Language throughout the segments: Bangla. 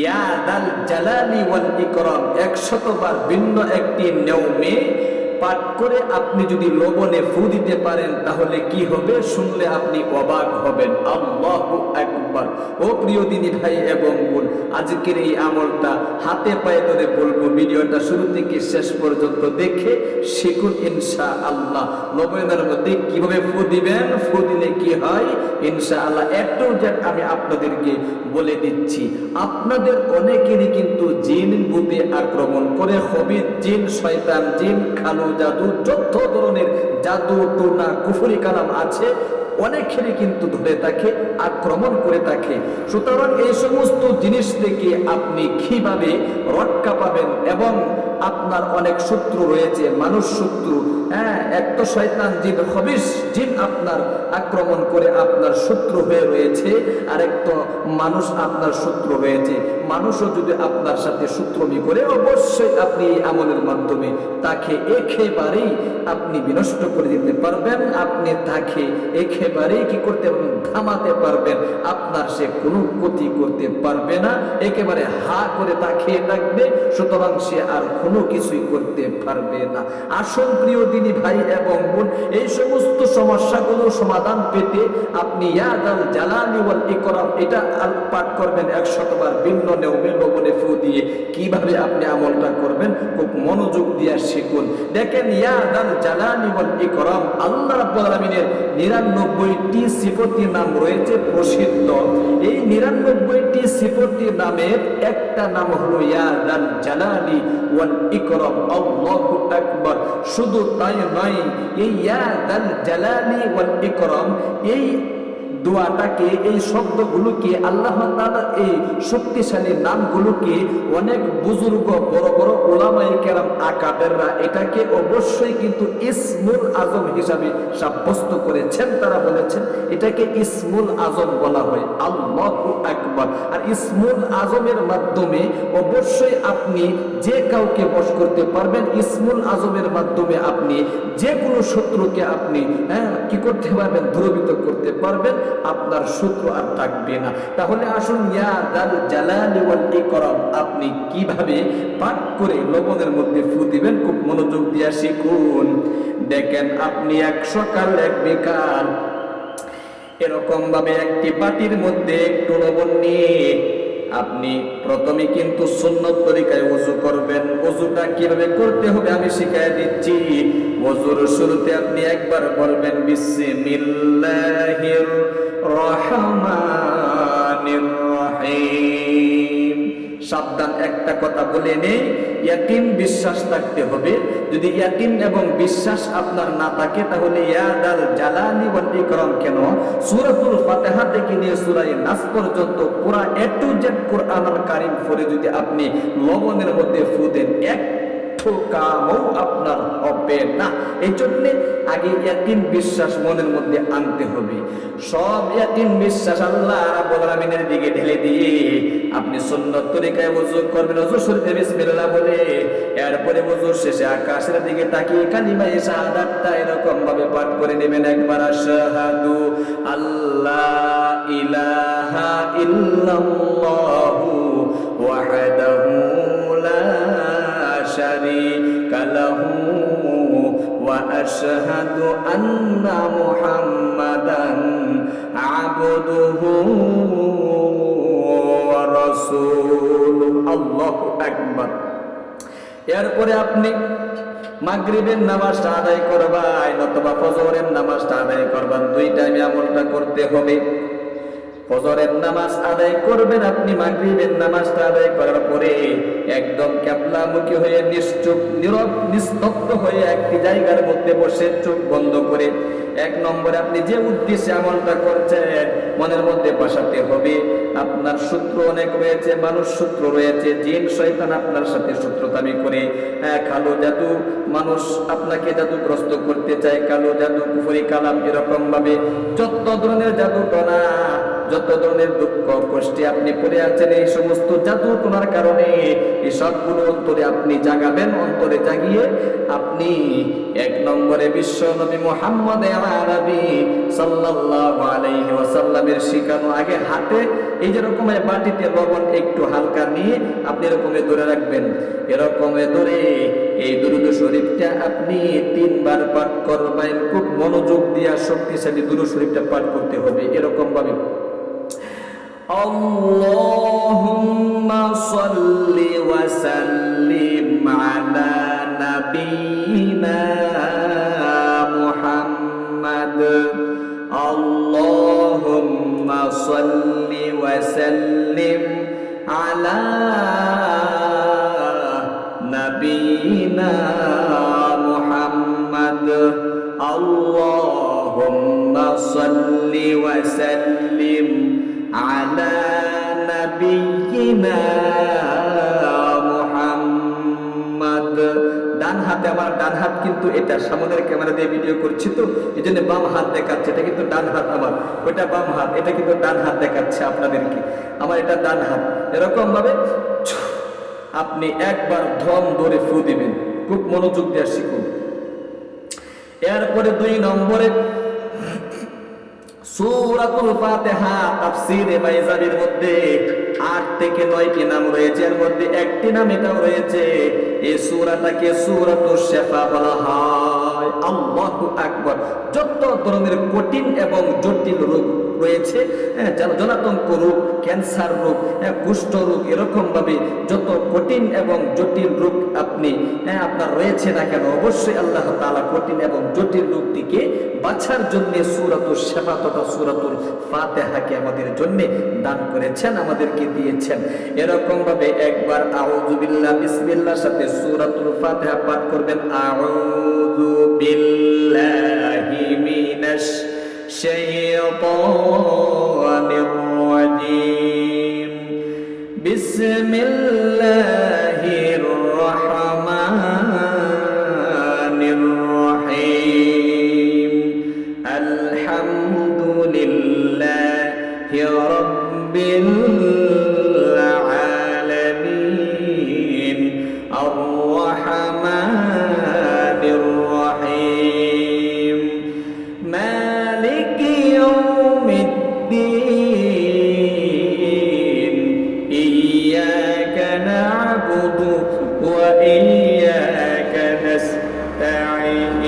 ইয়া দাল জালালি ওয়াল ইকরাম 100 বার ভিন্ন একটি নিয়মে পাঠ করে আপনি যদি লবণে ফু দিতে পারেন তাহলে কি হবে শুনলে আপনি অবাক হবেন। আল্লাহু আকবার। ও প্রিয় দিনী ভাই এবং বোন, আজকের এই আমলটা হাতে পায়ে ধরে বলবো, ভিডিওটা শুরু থেকে শেষ পর্যন্ত দেখে শিখুন ইনশাআল্লাহ। লবণের মধ্যে কিভাবে ফু দিবেন, ফু দিলে কি হয় ইনশাআল্লাহ একটু যেটা আমি আপনাদেরকে বলে দিচ্ছি। আপনাদের অনেকেরই কিন্তু জিন ভূতে আক্রমণ করে, খবিত জিন, শয়তান জিন, কালো জাদু, যত ধরনের জাদু টোনা কুফরি কালাম আছে অনেকেরই কিন্তু ধরে থাকে, আক্রমণ করে থাকে। সুতরাং এই সমস্ত জিনিস থেকে আপনি কিভাবে রক্ষা পাবেন, এবং আপনার অনেক শত্রু রয়েছে, মানুষ শত্রু, এক তো শয়তান জিন খবিশ জিন আপনার আক্রমণ করে আপনার শত্রু হয়ে রয়েছে, আর এক তো মানুষ আপনার শত্রু রয়েছে। মানুষও যদি আপনার সাথে শত্রুমি করে অবশ্যই আপনি এই আমলের মাধ্যমে তাকে একেবারেই আপনি বিনষ্ট করে দিতে পারবেন। আপনি তাকে একেবারেই কি করতে পারবেন, থামাতে পারবেন। আপনার সে কোনো ক্ষতি করতে পারবে না, একেবারে হা করে তাকে ডাকবে, সুতরাং সে আর কোনো কিছুই করতে পারবে না। আসল প্রিয় দিনী ভাই এবং বোন, এই সমস্ত সমস্যাগুলোর সমাধান পেতে আপনি ইয়া দাল জালালি ওয়াল ইকরাম এটা পাঠ করবেন 100 বার ভিন্ন নিয়মে লবণে ফু দিয়ে। কিভাবে আপনি আমলটা করবেন খুব মনোযোগ দিয়ে শিখুন। দেখেন, ইয়া দাল জালালি ওয়াল ইকরাম আল্লাহ রাব্বুল আলামিনের 99টি সিফতি নাম রয়েছে প্রসিদ্ধ। এই 99টি সিফতি নামের একটা নাম হলো ইয়া দাল জালালি ওয়াল ইকরাম। আল্লাহু আকবার। শুধু তাই নয়, এই ইয়া দাল জালালি ওয়াল ইকরাম এই দোয়াটাকে, এই শব্দগুলোকে, আল্লাহ তাআলার এই শক্তিশালী নামগুলোকে অনেক বুজুর্গ বড় বড় উলামায়ে কেরাম আকাবেররা এটাকে অবশ্যই কিন্তু ইসমুল আজম হিসাবে সাব্যস্ত করেছেন। তারা বলেছেন এটাকে ইসমুল আজম বলা হয়। আল্লাহু আকবার। আর ইসমুল আজমের মাধ্যমে অবশ্যই আপনি যে কাউকে বশ করতে পারবেন। ইসমুল আজমের মাধ্যমে আপনি যে কোনো শত্রুকে আপনি কি করতে পারবেন, দূরীভূত করতে পারবেন, আপনার শত্রু আর থাকবে না। তাহলে আসুন ইয়া দাল জালালি ওয়াল ইকরাম আপনি কিভাবে পাঠ করে লবণের মধ্যে ফু দিবেন খুব মনোযোগ দিয়ে শিখুন। দেখেন, আপনি এক সকাল এক বিকাল এরকম ভাবে একটি বাটির মধ্যে একটু লবণ নিয়ে আপনি প্রথমে কিন্তু সুন্নত তরিকায় ওযু করবেন। ওযুটা কিভাবে করতে হবে আমি শিখিয়ে দিচ্ছি। ওযুর শুরুতে আপনি একবার বলবেন বিসমিল্লাহির রহমানির রহিম। সাবধান, একটা কথা বলে নেই, ইয়াকিন বিশ্বাস থাকতে হবে। যদি ইয়াকিন এবং বিশ্বাস আপনার না থাকে তাহলে ইয়া দাল জালালি ওয়াল ইকরাম কেন, সূরাতুল ফাতিহা থেকে নিয়ে সূরা নাস পর্যন্ত পুরা এ টু জেড কোরআনুল কারীম পড়ে যদি আপনি লবণের মধ্যে ফু দেন একটু কামও আপনার হবে না। এই জন্য আগে ইয়াকিন বিশ্বাস মনের মধ্যে আনতে হবে। সব ইয়াকিন বিশ্বাস আল্লাহ রাব্বুল আলামিনের দিকে ঢেলে দিয়ে আপনি সুন্নত তরিকায় ওযু করবেন। ওযু শুরুতে বিসমিল্লাহ বলে, এরপরে ওযুর শেষে আকাশের দিকে তাকিয়ে কালিমায়ে শাহাদাতটা এরকম ভাবে পাঠ করে নেবেন একবার, আশহাদু আল্লাহ ইলাহা ইল্লাল্লাহু ওয়াহদাহু লা শারীকা লাহু ওয়া আশহাদু আন্না মুহাম্মাদান আবদুহু ওয়া রাসূলুহু। আল্লাহু আকবার। এরপরে আপনি মাগরিবের নামাজটা আদায় করবেন অথবা ফজরের নামাজটা আদায় করবেন। দুই টাইমে আমলটা করতে হবে। ফজরের নামাজ আদায় করবেন আপনি, মাগরিবের নামাজটা আদায় করার পরে একদম কিবলামুখী হয়ে নিশ্চুপ নীরব নিস্তব্ধ হয়ে একটি জায়গার মধ্যে বসে চোখ বন্ধ করে এক নম্বরে আপনি যে উদ্দেশ্যে আমলটা করছেন মনের মধ্যে বসাতে হবে। আপনার শত্রু অনেক রয়েছে, মানুষ শত্রু রয়েছে, জিন শয়তান আপনার সাথে শত্রুতামি করে, কালো জাদু মানুষ আপনাকে জাদুগ্রস্ত করতে চায়, কালো জাদু কুফরি কালাম এরকম ভাবে যত ধরনের জাদু টনা যত ধরনের দুঃখ কষ্টে আপনি পড়ে আছেন, এই সমস্ত জাদু টোনার কারণে এই সবগুলো অন্তরে আপনি জাগাবেন। অন্তরে জাগিয়ে আপনি এক নম্বরে বিশ্ব নবী মুহাম্মদ আরবি সাল্লাল্লাহু আলাইহি ওয়াসাল্লামের শিখানো আগে হাতে এই যেরকম বাটিতে লবণ একটু হালকা নিয়ে আপনি এরকম ধরে রাখবেন। এরকম ধরে এই দুরূদ শরীফটা আপনি 3 বার পাঠ করবেন। খুব মনোযোগ দিয়ে শক্তিশালী দুরূদ শরীফটা পাঠ করতে হবে এরকম ভাবে। আল্লাহুম্মা সাল্লি ওয়া সাল্লিম আলা নাবিয়িনা মুহাম্মাদ। আল্লাহুম্মা সাল্লি ওয়া সাল্লিম আলা নাবিয়িনা মুহাম্মাদ। আল্লাহুম্মা সাল্লি ওয়া সাল্লিম আলা নাবিয়িনা মুহাম্মাদ। ডান হাতে, আমার ডান হাত কিন্তু এটা সামনের ক্যামেরা দিয়ে ভিডিও করছি তো এই জন্য বাম হাত দেখাচ্ছে। এটা কিন্তু ডান হাত আমার, ওইটা বাম হাত, এটা কিন্তু ডান হাত দেখাচ্ছে আপনাদেরকে। আমার এটা ডান হাত। এরকম ভাবে আপনি একবার ধম ধরে ফু দিবেন। খুব মনোযোগ দিয়ে শিখুন। এরপরে 2 নম্বরে সূরাতুল ফাতিহা তাফসীরে বাইজাবির মধ্যে 8 থেকে 9টি নাম রয়েছে। এর মধ্যে একটি নাম এটাও রয়েছে, এই সূরাটাকে সূরাতুশ শিফা বলা হয়। আল্লাহু আকবার। যত ধরনের কঠিন এবং জটিল রোগ রয়েছে, জলাতঙ্ক রোগ, ক্যান্সার রোগ, কুষ্ঠ রোগ, এরকম ভাবে যত কঠিন এবং জটিল রোগ আপনি আপনার রয়েছে না কেন, অবশ্যই আল্লাহ তাআলা কঠিন এবং জটিল রোগ থেকে বাঁচার জন্য সূরাতুশ শিফা তথা সূরাতুল ফাতিহাকে আমাদের জন্য দান করেছেন, আমাদেরকে দিয়েছেন। এরকম ভাবে একবার আউযু বিল্লাহ বিসমিল্লাহর সাথে সূরাতুল ফাতিহা পাঠ করবেন। আউযু বিল্লাহি মিনাশ শাইতানির রাজীম। বিসমিল্লাহির রাহমানির রাহিম। আলহামদুলিল্লাহি রাব্বিল আলামিন। আর রাহমানির রাহিম। মালিকি ইয়াউমিদ্দিন। ইয়্যাকা না'বুদু ওয়া ইয়্যাকা নাস্তাঈন।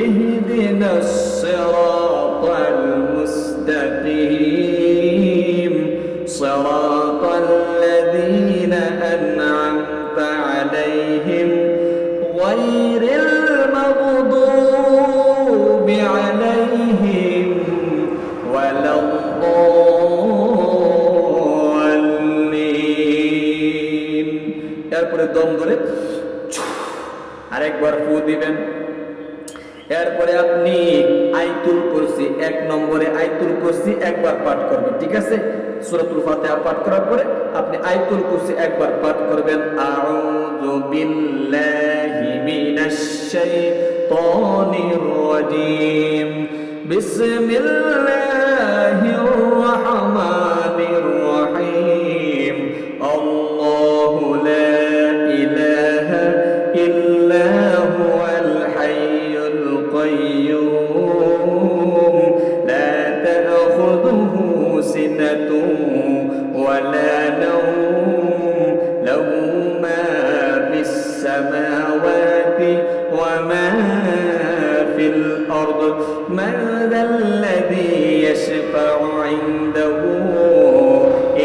ইহদিনাস সিরাতাল মুস্তাকিম। সিরাতাল লাযীনা আন'আমতা আলাইহিম গায়রিল মাগদুবি আলাইহিম ওয়ালাদ-দাল্লিন। এরপরে দম ধরে আরেকবার ফু দিবেন। এরপরে আপনি আয়াতুল কুরসি, 1 নম্বরে আয়াতুল কুরসি একবার পাঠ করবেন। ঠিক আছে, সূরাতুল ফাতিহা পাঠ করার পরে আপনি আয়াতুল কুরসি একবার পাঠ করবেন। আউযু বিল্লাহি মিনাশ শাইতানির রাজীম। বিসমিল্লাহির রাহমানির রাহিম। আল্লাহু লা ইলাহা ইল্লা হুয়াল হাইয়ুল কাইয়্যুম। লা তা'খুযুহু সিনাতুন ওয়া লা নাওম। লাহু মা ফিস সামাওয়াতি ওয়া মা ফিল আরদ। মান যাল্লাযী ইয়াশফা'ু 'ইনদাহু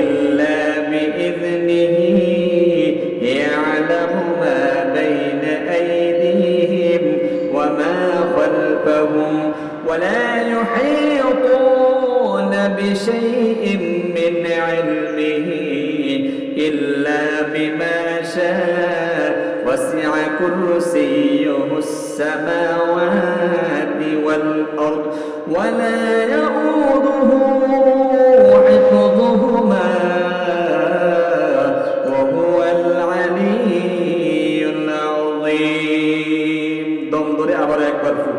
ইল্লা বিইذনিহি। ইয়া'লামু মা বাইনা আইদিহিম ওয়া মা খালফাহুম ওয়া লা ইউহীতুনা বিশাইইন মিন 'ইলমিহি ইল্লা বিমা শা'a। ওয়াসি'a কুরসিয়্যুহুস সামাওয়াতি ওয়াল আরদ ওয়া লা ইয়াউদুহু হিফযুহুমা ওয়া হুয়াল আলিয়্যুল আযীম। দম ধরে আবার একবার ফু।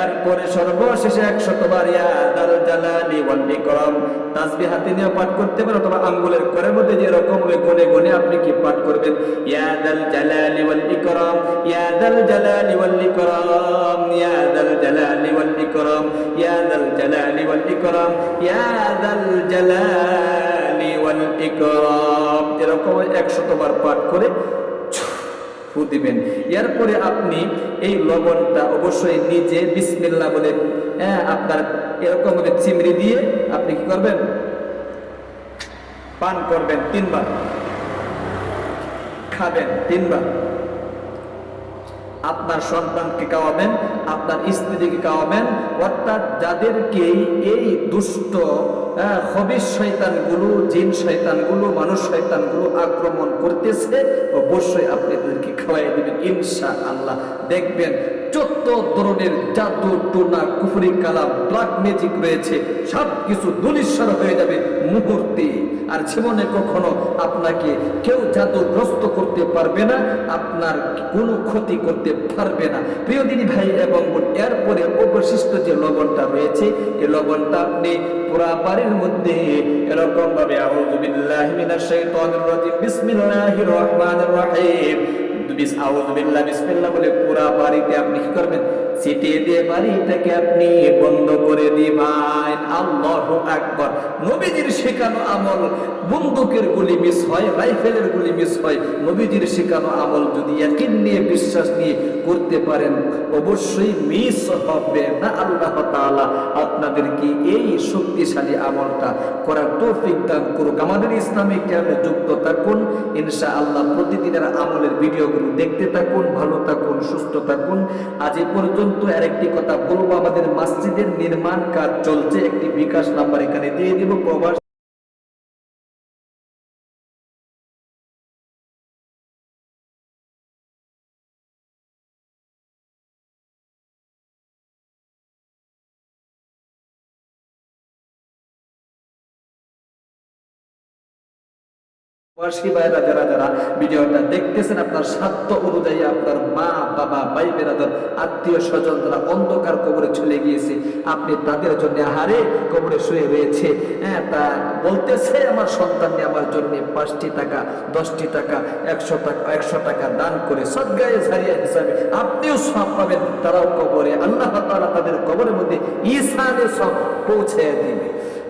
এরপরে এরপরে সর্বশেষে 100 বার ইয়া দাল জালালি ওয়াল ইকরাম তাসবিহ হাতে নিয়ে পাঠ করতে পারেন, অথবা আঙ্গুলের করের মধ্যে যে রকম গনে গনে আপনি কি পাঠ করবেন, ইয়া দাল জালালি ওয়াল ইকরাম, ইয়া দাল জালালি ওয়াল ইকরাম, ইয়া দাল জালালি ওয়াল ইকরাম, ইয়া দাল জালালি ওয়াল ইকরাম, ইয়া দাল জালালি ওয়াল ইকরাম, এরকম 100 বার পাঠ করে ফু দিবেন। এরপরে আপনি এই লবণটা অবশ্যই নিজে বিসমিল্লাহ বলে আপনার এরকম ভাবে চিমড়ি দিয়ে আপনি কি করবেন, পান করবেন 3 বার, খাবেন 3 বার, আপনার সন্তানকে খাওয়াবেন, আপনার স্ত্রীকে খাওয়াবেন। অর্থাৎ যাদেরকে এই দুষ্ট খবিশ শয়তানগুলো, জিন শয়তানগুলো, মানুষ শয়তানগুলো আক্রমণ করতেছে, অবশ্যই আপনি তাদেরকে খাওয়াই দিবেন ইনশাআল্লাহ। দেখবেন যত ধরনের জাদু টোনা কুফরি কালাম ব্ল্যাক ম্যাজিক রয়েছে সব কিছু দুলিশ্বর হয়ে যাবে মুহূর্তে। আর জীবনে কখনো আপনাকে কেউ জাদুগ্রস্ত করতে পারবে না, আপনার কোনো ক্ষতি করতে পারবে না। প্রিয় দিনী ভাই এবং বোন, এরপরে অবশিষ্ট যে লবণটা রয়েছে, এই লবণটা আপনি পুরা বাড়ির মধ্যে এরকম ভাবে আউযু বিল্লাহি মিনাশ শাইতানির রাজিম বিসমিল্লাহির রহমানির রহিম আউযু বিল্লাহি বিসমিল্লাহ বলে পুরা বাড়িতে আপনি কি করবেন, ছিটিয়ে দিয়ে বাড়িটাকে আপনি বন্ধ করে দিবেন। আল্লাহু আকবার। নবীজির শেখানো আমল, বন্দুকের গুলি মিস হয়, রাইফেলের গুলি মিস হয়, নবীজির শেখানো আমল যদি ইয়াকিন নিয়ে বিশ্বাস নিয়ে করতে পারেন অবশ্যই মিস হবে না। আল্লাহ তাআলা আপনাদেরকে এই শক্তিশালী আমলটা করার তৌফিক দান করুক। আমাদের ইসলামিক চ্যানেলে যুক্ত থাকুন ইনশাআল্লাহ। প্রতিদিনের আমলের ভিডিওগুলো দেখতে থাকুন। ভালো থাকুন, সুস্থ থাকুন। আজ এই পর্যন্ত আরেকটি কথা বলবো, আমাদের মসজিদের নির্মাণ কাজ চলছে, একটি বিকাশ নাম্বার এখানে দিয়ে দিব। প্রবাস প্রবাসী ভাইরা যারা যারা ভিডিওটা দেখতেছেন, আপনার সাধ্য অনুযায়ী আপনার মা বাবা ভাই বেরাদার আত্মীয় স্বজন যারা অন্ধকার কবরে চলে গিয়েছে, আপনি তাদের জন্য হারে কবরে শুয়ে রয়েছে, তা বলতেছে আমার সন্তান নিয়ে আমার জন্য 5টি টাকা 10টি টাকা 100 টাকা দান করে সদগায়ে জারিয়া হিসাবে আপনিও সওয়াব পাবেন, তারাও কবরে আল্লাহ তাআলা তাদের কবরের মধ্যে ঈসানে সব পৌঁছে দিবে।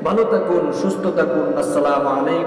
ভালো থাকুন, সুস্থ থাকুন। আসসালামু আলাইকুম।